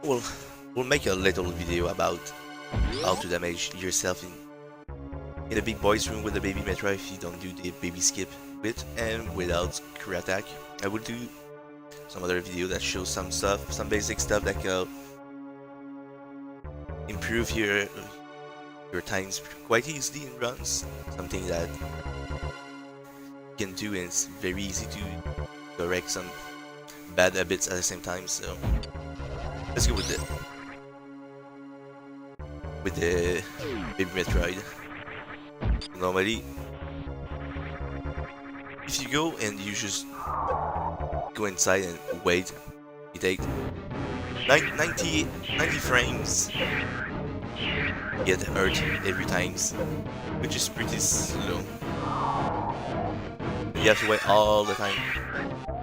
we'll we'll make a little video about how to damage yourself in a big boy's room with a baby Metra if you don't do the baby skip with and without crew attack. I will do some other video that shows some stuff, some basic stuff that can improve your times quite easily in runs. Something that you can do, and it's very easy to correct some bad habits at the same time. So let's go with the baby Metroid. Normally, if you go and you just go inside and wait, you take 90 frames, get hurt every time, which is pretty slow. You have to wait all the time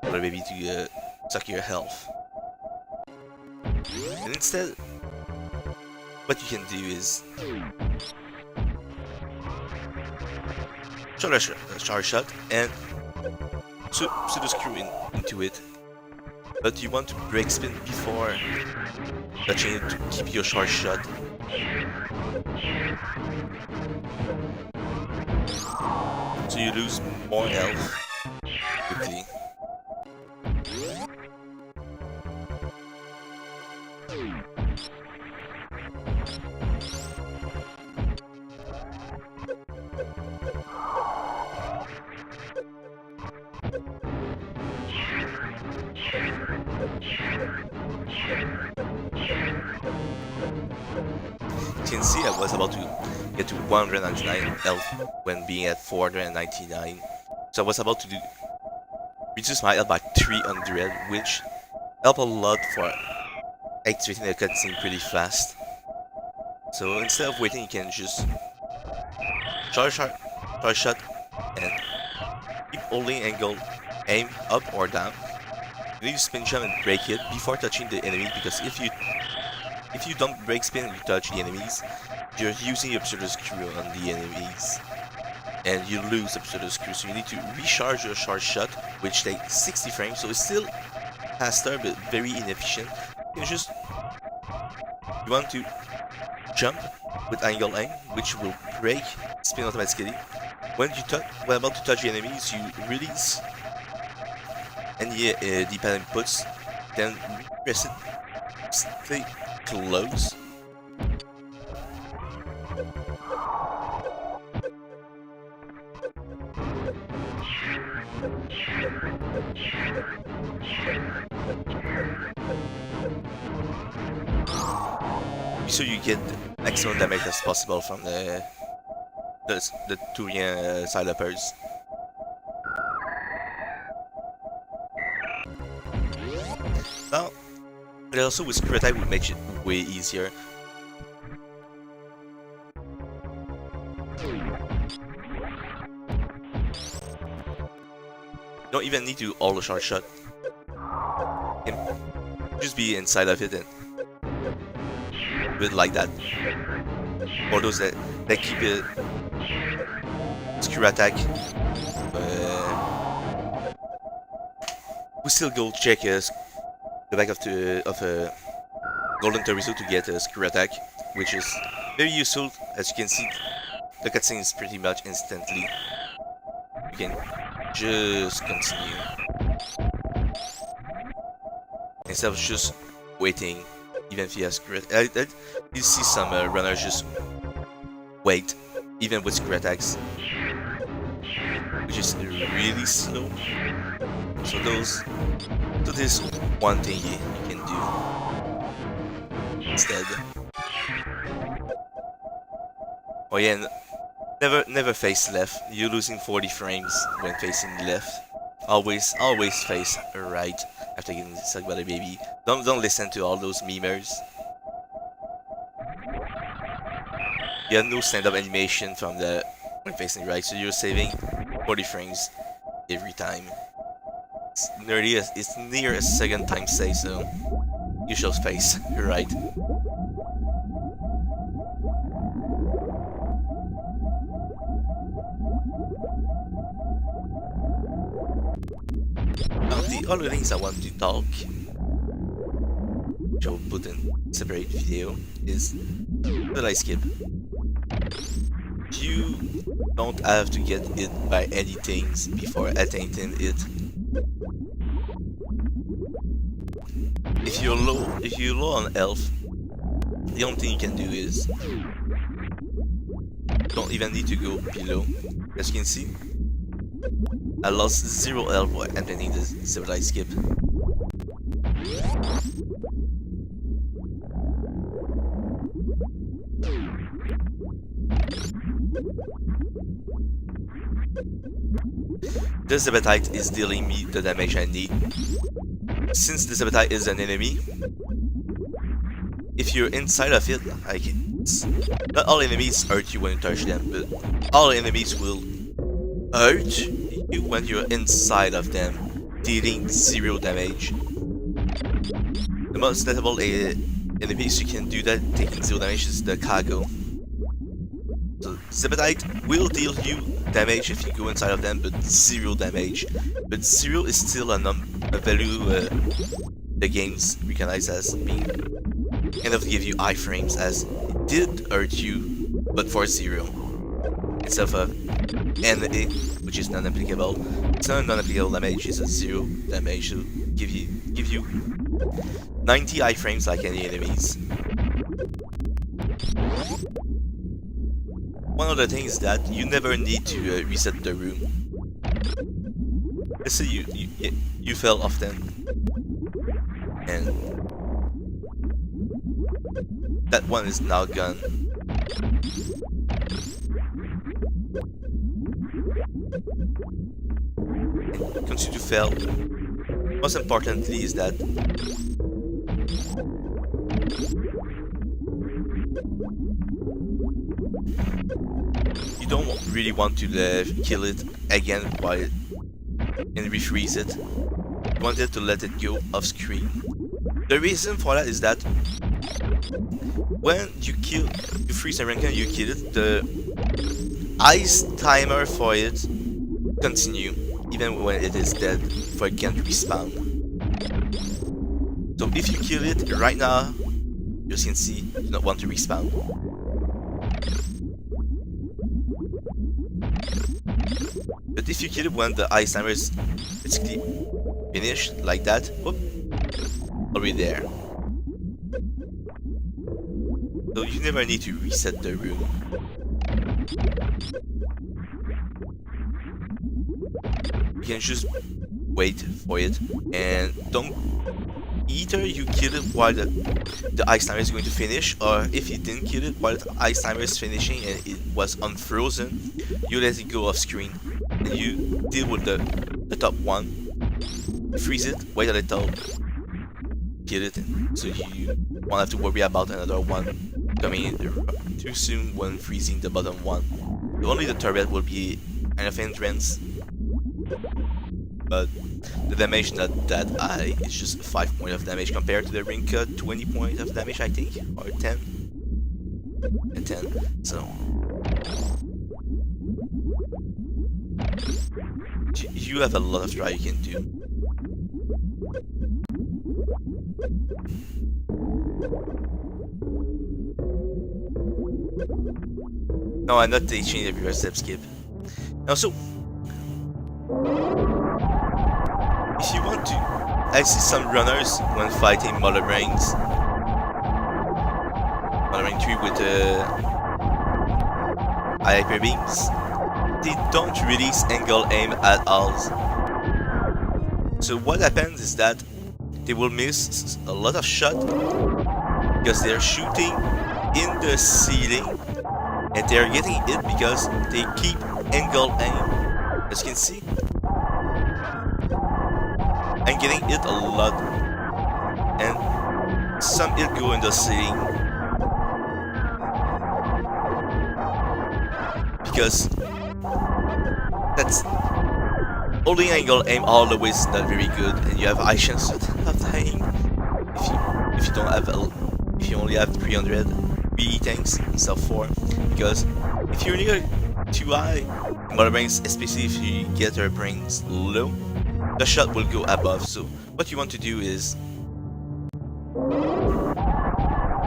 for the baby to suck your health. And instead, what you can do is shot a charge shot and pseudo screw into it. But you want to break spin before touching it to keep your charge shot. So you lose more health quickly. You can see I was about to get to 199 health when being at 499. So I was about to reduce my health by 300, which helped a lot for activating the cutscene pretty fast. So instead of waiting, you can just charge shot and keep holding angle, aim up or down. You need to spin jump and break it before touching the enemy, because if you don't break spin and you touch the enemies, you're using your pseudo screw on the enemies, and you lose the pseudo screw. So you need to recharge your charge shot, which takes 60 frames. So it's still faster but very inefficient. You want to jump with angle aim, which will break spin automatically. When about to touch the enemies, you release any D-pad inputs, then press it, stay close. So you get maximum damage as possible from the Turian Sileppers. Now, but also with crew attack would make it way easier. You don't even need to auto charge shot. You can just be inside of it and do it like that. For those that keep it crew attack. We still go check the back of Golden Torizo to get a screw attack, which is very useful. As you can see, the cutscene is pretty much instantly. You can just continue instead of just waiting, even if you have screw attack. You see some runners just wait, even with screw attacks, which is really slow. So this is one thing you can do instead. Oh yeah, never face left. You're losing 40 frames when facing left. Always face right after getting sucked by the baby. Don't listen to all those memers. You have no stand-up animation from when facing right, so you're saving 40 frames every time. It's near a second time save, so you should face right. Now the other things I want to talk which I will put in separate video, is the light skip. You don't have to get hit by any things before attaining it. If you're low on health, the only thing you can do is don't even need to go below. As you can see, I lost 0 health while attaining the civilized skip. The Zebedite is dealing me the damage I need. Since the Zebedite is an enemy, if you're inside of it, like, not all enemies hurt you when you touch them, but all enemies will hurt you when you're inside of them, dealing 0 damage. The most notable enemies you can do that taking 0 damage is the cargo. So Zebedite will deal you damage if you go inside of them, but 0 damage. But 0 is still a value the games recognize as being enough to give you iframes, as it did hurt you, but for 0. Instead of NA, which is non-applicable. It's not a non-applicable damage, it's a 0 damage, so give you 90 iframes like any enemies. One other thing is that you never need to reset the room. Let's say you fell off then, and that one is now gone. And continue to fail. Most importantly is that you don't really want to kill it again and refreeze it. You wanted to let it go off screen. The reason for that is that when you freeze a rank and you kill it, the ice timer for it continue even when it is dead, for it can't respawn. So if you kill it right now, you can see you do not want to respawn. But if you kill it when the ice timer is basically finished, like that, whoop, already there. So you never need to reset the room. You can just wait for it, and don't either you kill it while the ice timer is going to finish, or if you didn't kill it while the ice timer is finishing and it was unfrozen, you let it go off screen and you deal with the top one, freeze it, wait a little, kill it, so you won't have to worry about another one coming in too soon when freezing the bottom one. Only the turret will be kind of hindrance, but the damage not that high. It's just 5 points of damage compared to the ring cut 20 points of damage, I think, or 10. 10. So you have a lot of try you can do. No, I'm not teaching the reverse step skip. Now, so if you want to, I see some runners when fighting Molorraines. Molorraine 3 with hyper beams. They don't release angle aim at all. So what happens is that they will miss a lot of shots because they're shooting in the ceiling, and they're getting hit because they keep angle aim. As you can see, I'm getting hit a lot, and some hit go in the ceiling because that's holding angle aim all the way is not very good, and you have high chance of dying if you don't have if you only have 300 BE tanks instead of 4, because if you're near too high, Mother Brains, especially if you get her brains low, the shot will go above. So what you want to do is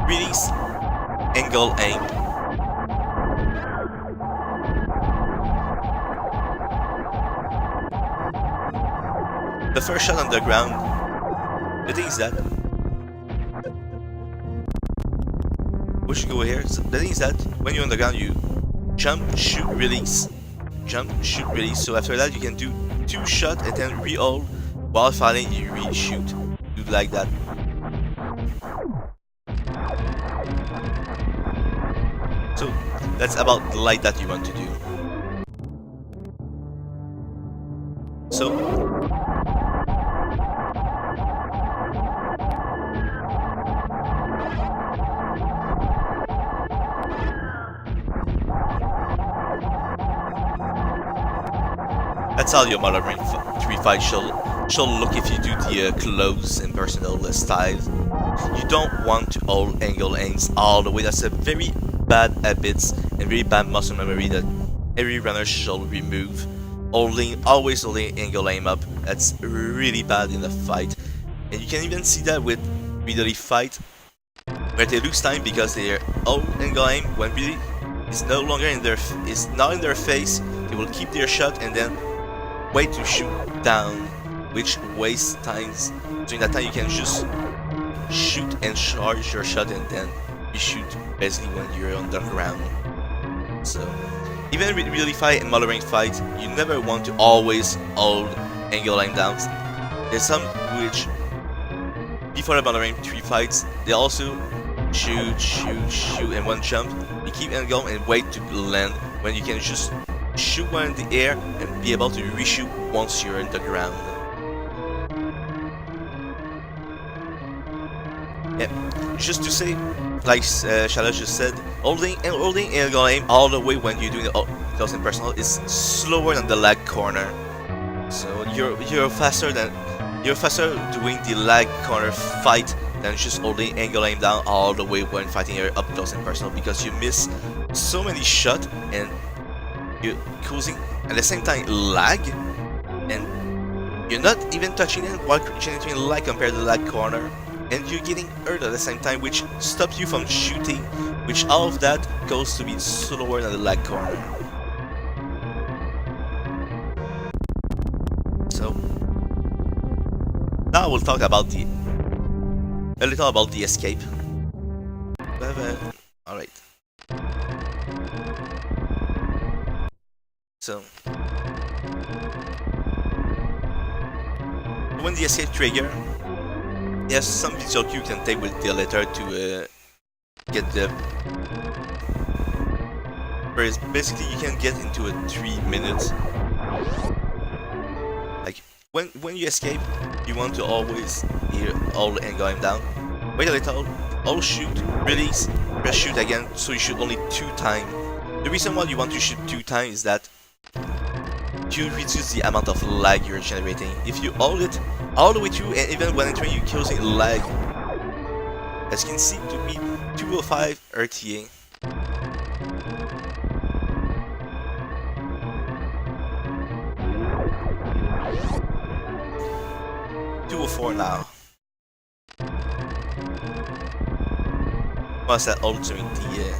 Release, angle aim. The first shot on the ground, the thing is that we should go here. So the thing is that when you're on the ground, you jump, shoot, release. Jump, shoot, release. So after that, you can do 2 shots and then re-hold. While firing, you re-shoot. Do like that. So that's about the light that you want to do. So that's how your Modern Warfare 3 fight shall look if you do the close and personal style. You don't want to hold angle aims all the way. That's a very bad habit and very bad muscle memory that every runner should remove. Always holding angle aim up. That's really bad in the fight, and you can even see that with really fight where they lose time because they hold angle aim when really it's no longer it's not in their face. They will keep their shot and then wait to shoot down, which wastes times. During that time you can just shoot and charge your shot and then you shoot basically when you're on the ground. So even with really fight and modern range fight, you never want to always hold angle aim down. There's some which before the modern range 3 fights they also shoot and one jump. You keep angle and wait to land when you can just shoot one in the air and be able to reshoot once you're in the ground. Yeah, just to say, like Shala just said, holding angle aim all the way when you're doing the close and personal is slower than the lag corner. So you're faster doing the lag corner fight than just holding angle aim down all the way when fighting your up close and personal, because you miss so many shots and you're causing at the same time lag, and you're not even touching it while generating lag compared to the lag corner, and you're getting hurt at the same time, which stops you from shooting, which all of that goes to be slower than the lag corner. So now we'll talk about a little about the escape. Alright. So when the escape trigger, there's some visual cue you can take with the letter to get the. Whereas basically you can get into a 3 minutes. Like when you escape, you want to always hear all angle aim down. Wait a little, all shoot, release, press shoot again. So you shoot only 2 times. The reason why you want to shoot 2 times is that you reduce the amount of lag you're generating. If you hold it all the way through and even when entering you're causing lag, as you can see, to me 205 RTA. $204 now. What's that altering the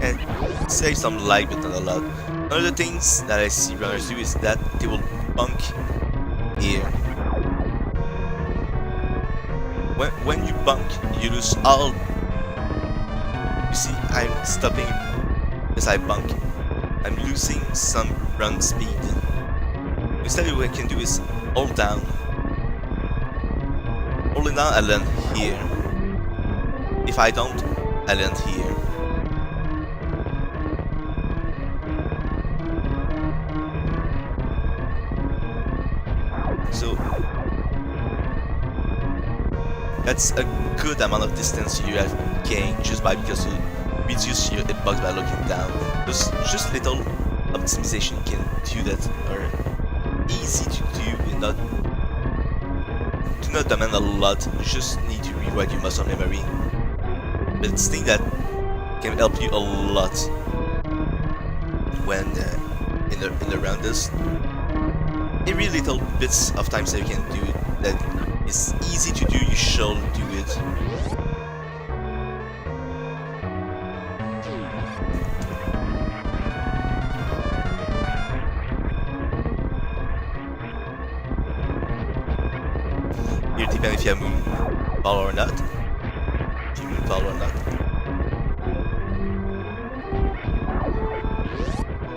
and save some lag but not a lot. One of the things that I see runners do is that they will bunk here. When you bunk, you lose all. You see, I'm stopping as I bunk. I'm losing some run speed. Instead, what I can do is hold down. Holding down, I land here. If I don't, I land here. So that's a good amount of distance you have gained just because you reduce your hitbox by looking down. There's just little optimization you can do that are easy to do and not do not demand a lot, you just need to rewrite your muscle memory. But it's thing that can help you a lot when in the rounders. Every little bits of times that you can do it that is easy to do, you should do it. Here depends if you have moon power or not. If you moon power or not.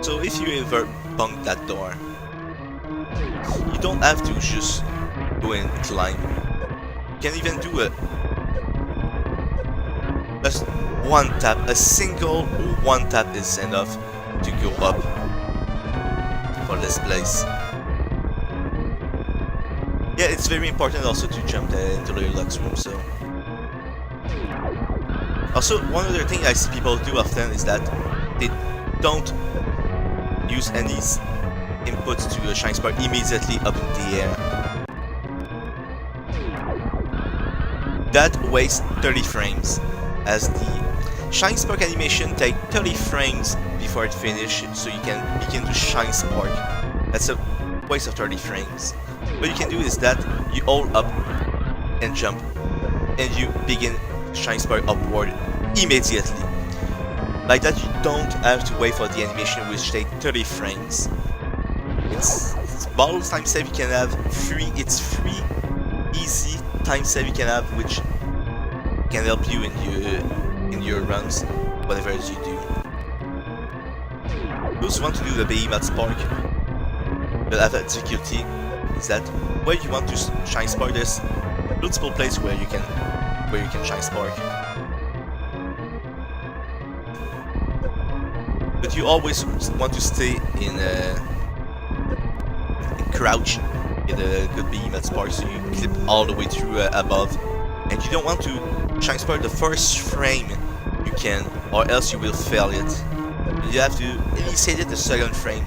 So if you ever bunk that door, you don't have to just go and climb. You can even do just one tap. A single one tap is enough to go up for this place. Yeah, it's very important also to jump into the Lux room, so... Also, one other thing I see people do often is that they don't use any inputs to a Shine Spark immediately up in the air. That wastes 30 frames, as the Shine Spark animation takes 30 frames before it finishes, so you can begin to Shine Spark. That's a waste of 30 frames. What you can do is that you hold up and jump, and you begin Shine Spark upward immediately. Like that, you don't have to wait for the animation, which takes 30 frames. It's bottle time save you can have free. It's free, easy time save you can have, which can help you in your runs, whatever it is you do. Those who want to do the Behemoth Spark but have a difficulty is that where you want to Shine Spark, there's multiple places where you can Shine Spark. But you always want to stay in crouch in a good Behemoth Spark, so you clip all the way through above. And you don't want to Shine Spark the first frame you can, or else you will fail it. You have to initiate it the second frame.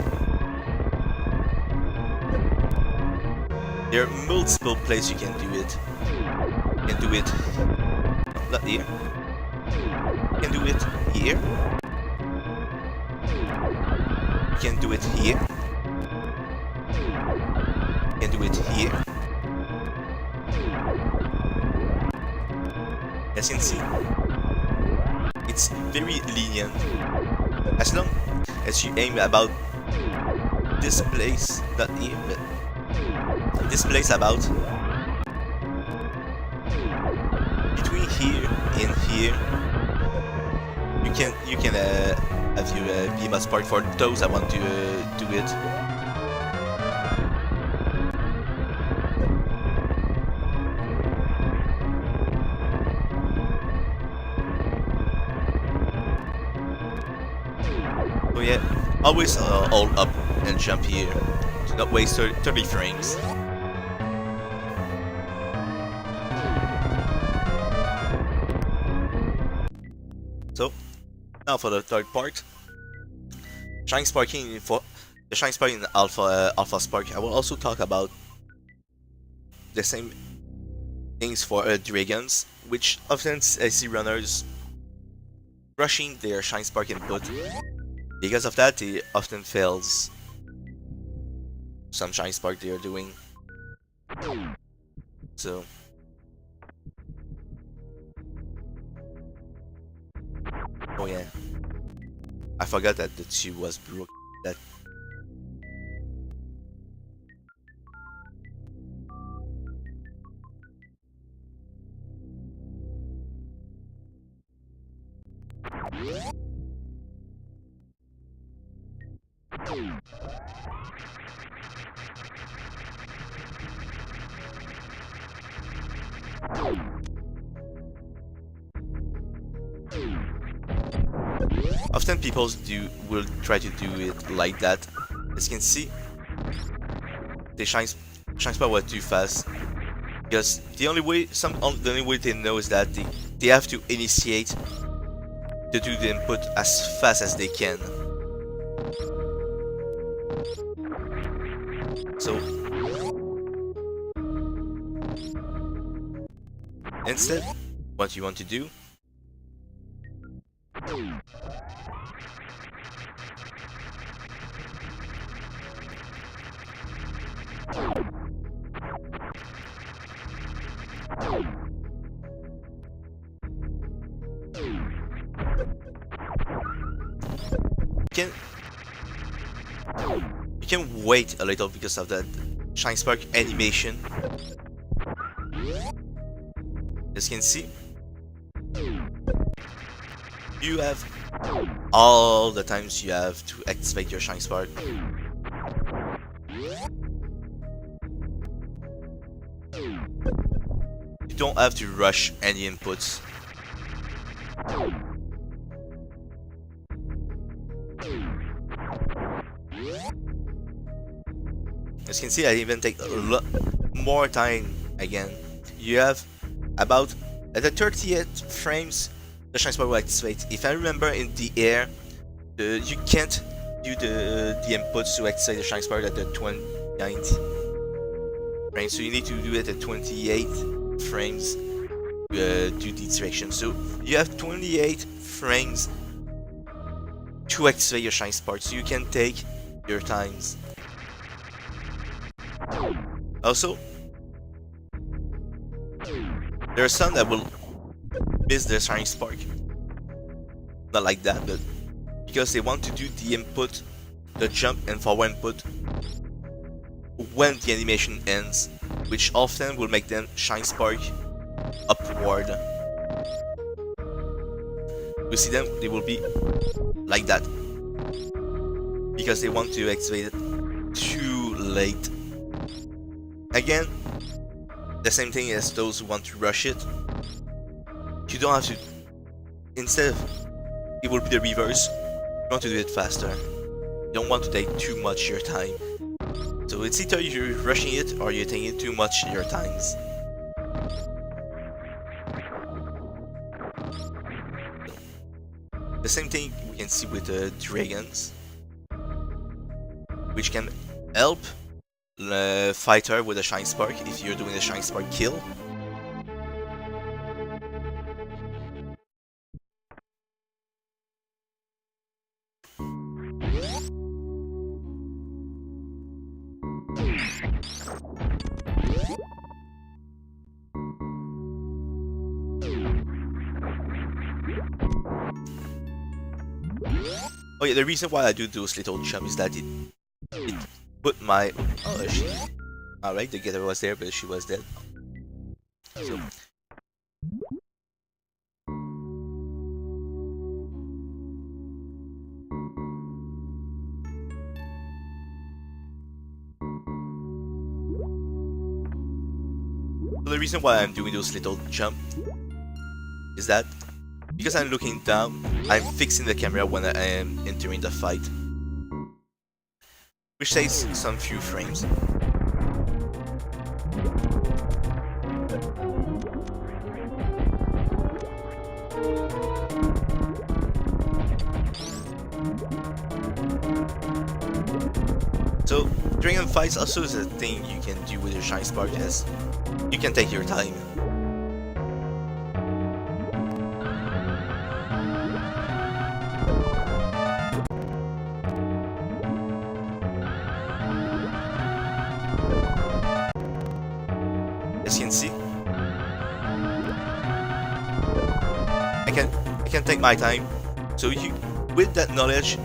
There are multiple places you can do it. You can do it not here. You can do it here. You can do it here. You can do it here. As you can see, it's very lenient. As long as you aim about this place, not here, but this place about between here and here, you can have your Behemoth Spark for those that want to do it. So yeah, always hold up and jump here to not waste 30 frames. So, now for the third part, Shine Sparking for the Shine Spark in Alpha Spark. I will also talk about the same things for dragons, which often I see runners rushing their Shine Spark input. Because of that, they often fails some Shine Spark they are doing. So. Oh yeah, I forgot that the 2 was broke. That often people will try to do it like that. As you can see, the Shine Spark was too fast. Because the only way they know is that they have to initiate to do the input as fast as they can. So Instead, what you want to do you can wait a little because of that Shine Spark animation. As you can see, you have all the times you have to activate your Shine Spark. You don't have to rush any inputs. As you can see, I even take a lot more time again. You have about at the 30th frames, the Shine Spark will activate. If I remember, in the air, you can't do the inputs to activate the Shine Spark at the 29th frame, so you need to do it at 28 frames to do the direction. So you have 28 frames to activate your Shine Spark, so you can take your times. Also, there are some that will miss their Shine Spark. Not like that, but because they want to do the input, the jump and forward input when the animation ends, which often will make them Shine Spark upward. You see them, they will be like that because they want to activate it too late. Again, the same thing as those who want to rush it. You don't have to. Instead, it will be the reverse. You want to do it faster. You don't want to take too much your time. So it's either you're rushing it or you're taking too much your times. The same thing we can see with the dragons, which can help the fighter with a Shine Spark if you're doing a Shine Spark kill. Oh yeah, the reason why I do those little jumps is that it put my... Oh, she... Alright, the getter was there, but she was dead. So... the reason why I'm doing those little jumps is that because I'm looking down, I'm fixing the camera when I am entering the fight, which takes some few frames. So dragon fights also is a thing you can do with your Shine Spark, as you can take your time. As you can see, I can take my time. So you, with that knowledge,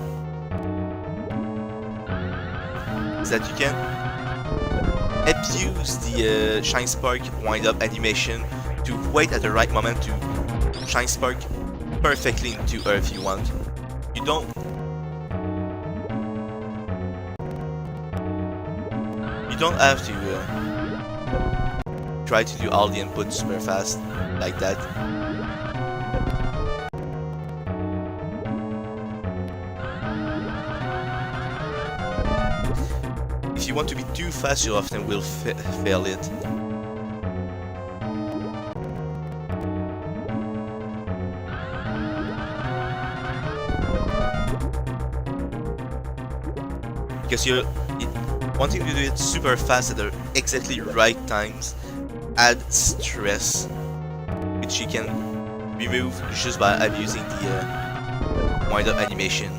is that you can abuse the Shine Spark wind up animation to wait at the right moment to Shine Spark perfectly into her if you want. You don't have to try to do all the inputs super fast like that. If you want to be too fast, you often will fail it. Because you're wanting to do it super fast at the exactly right times add stress. which you can remove just by abusing the wind-up animation.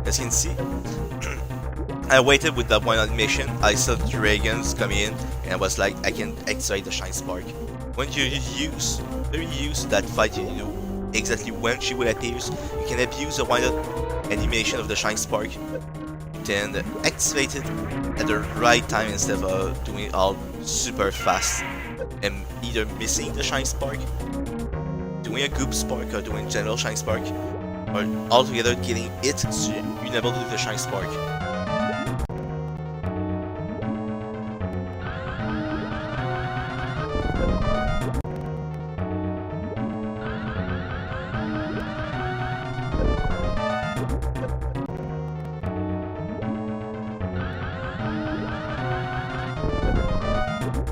As you can see, I waited with that one animation. I saw the dragons coming in, and I was like, I can activate the Shine Spark. When you very use that fight, you know exactly when she will appear. You can abuse the wind-up animation of the Shine Spark, then activate it at the right time instead of doing it all super fast and either missing the Shine Spark, doing a Goop Spark, or doing general Shine Spark, or altogether getting it so you're unable to do the Shine Spark.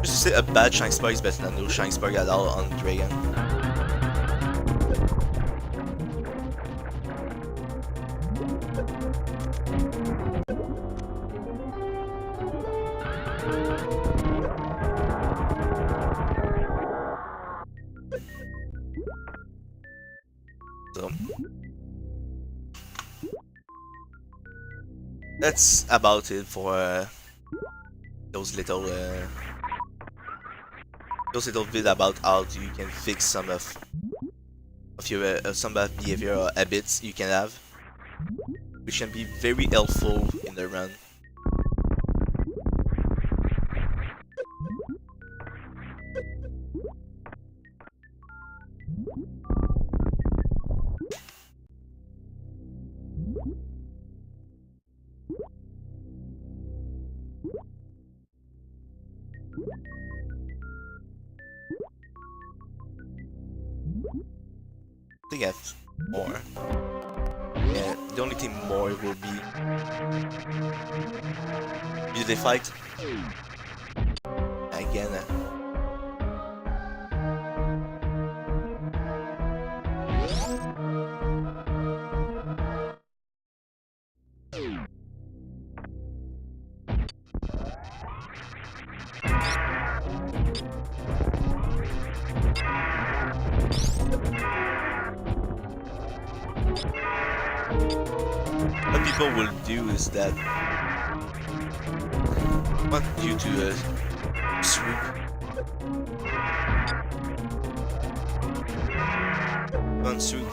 Just to say a bad Shine Spark is better than no Shine Spark at all on Dragon. So that's about it for those little bit about how you can fix some of your some bad behavior or habits you can have, which can be very helpful in the run. I think I have more. Yeah, the only thing more will be they fight again. What people will do is that want you to swoop. One swoop.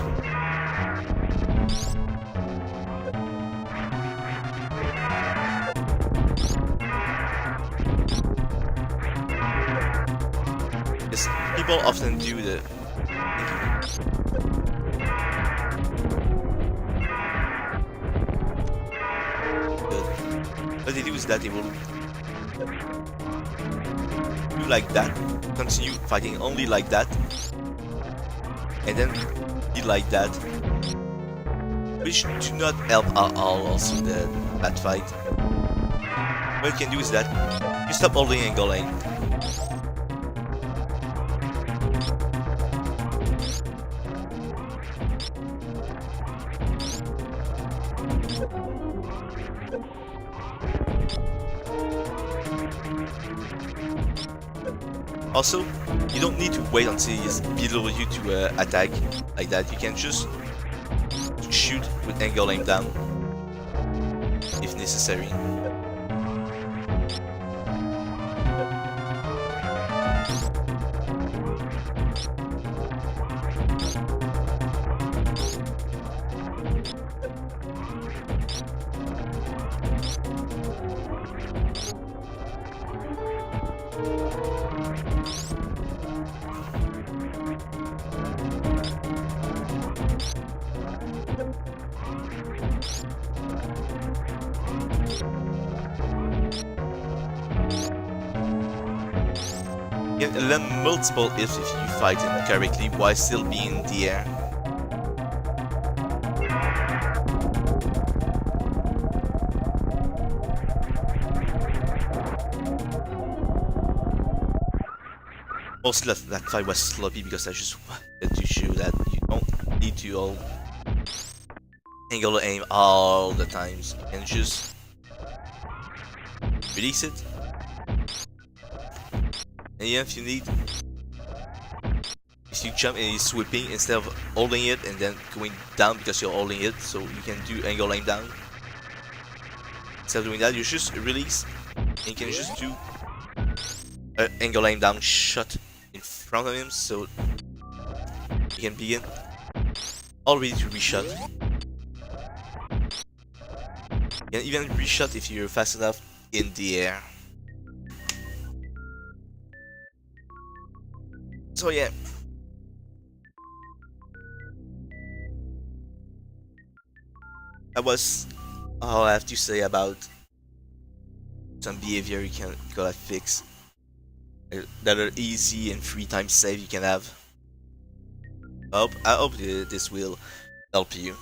Yes, people often do the. What they do is that they will do like that, continue fighting only like that, and then be like that, which do not help at all also that fight. What you can do is that you stop holding and going. Also, you don't need to wait until he's below you to attack like that. You can just shoot with angle aim down if necessary. You can learn multiple ifs if you fight him correctly while still being in the air. Mostly that fight was sloppy because I just wanted to show that you don't need to all angle aim all the times. You can just release it, And yeah, if you need, if you jump and you're sweeping instead of holding it and then going down because you're holding it, so you can do angle aim down. Instead of doing that, you just release and you can just do an angle aim down shot in front of him, so you can begin all ready to reshot. You can even reshot if you're fast enough in the air. So yeah. That was all I have to say about some behavior you gotta fix that are easy and 3 times save you can have. I hope this will help you.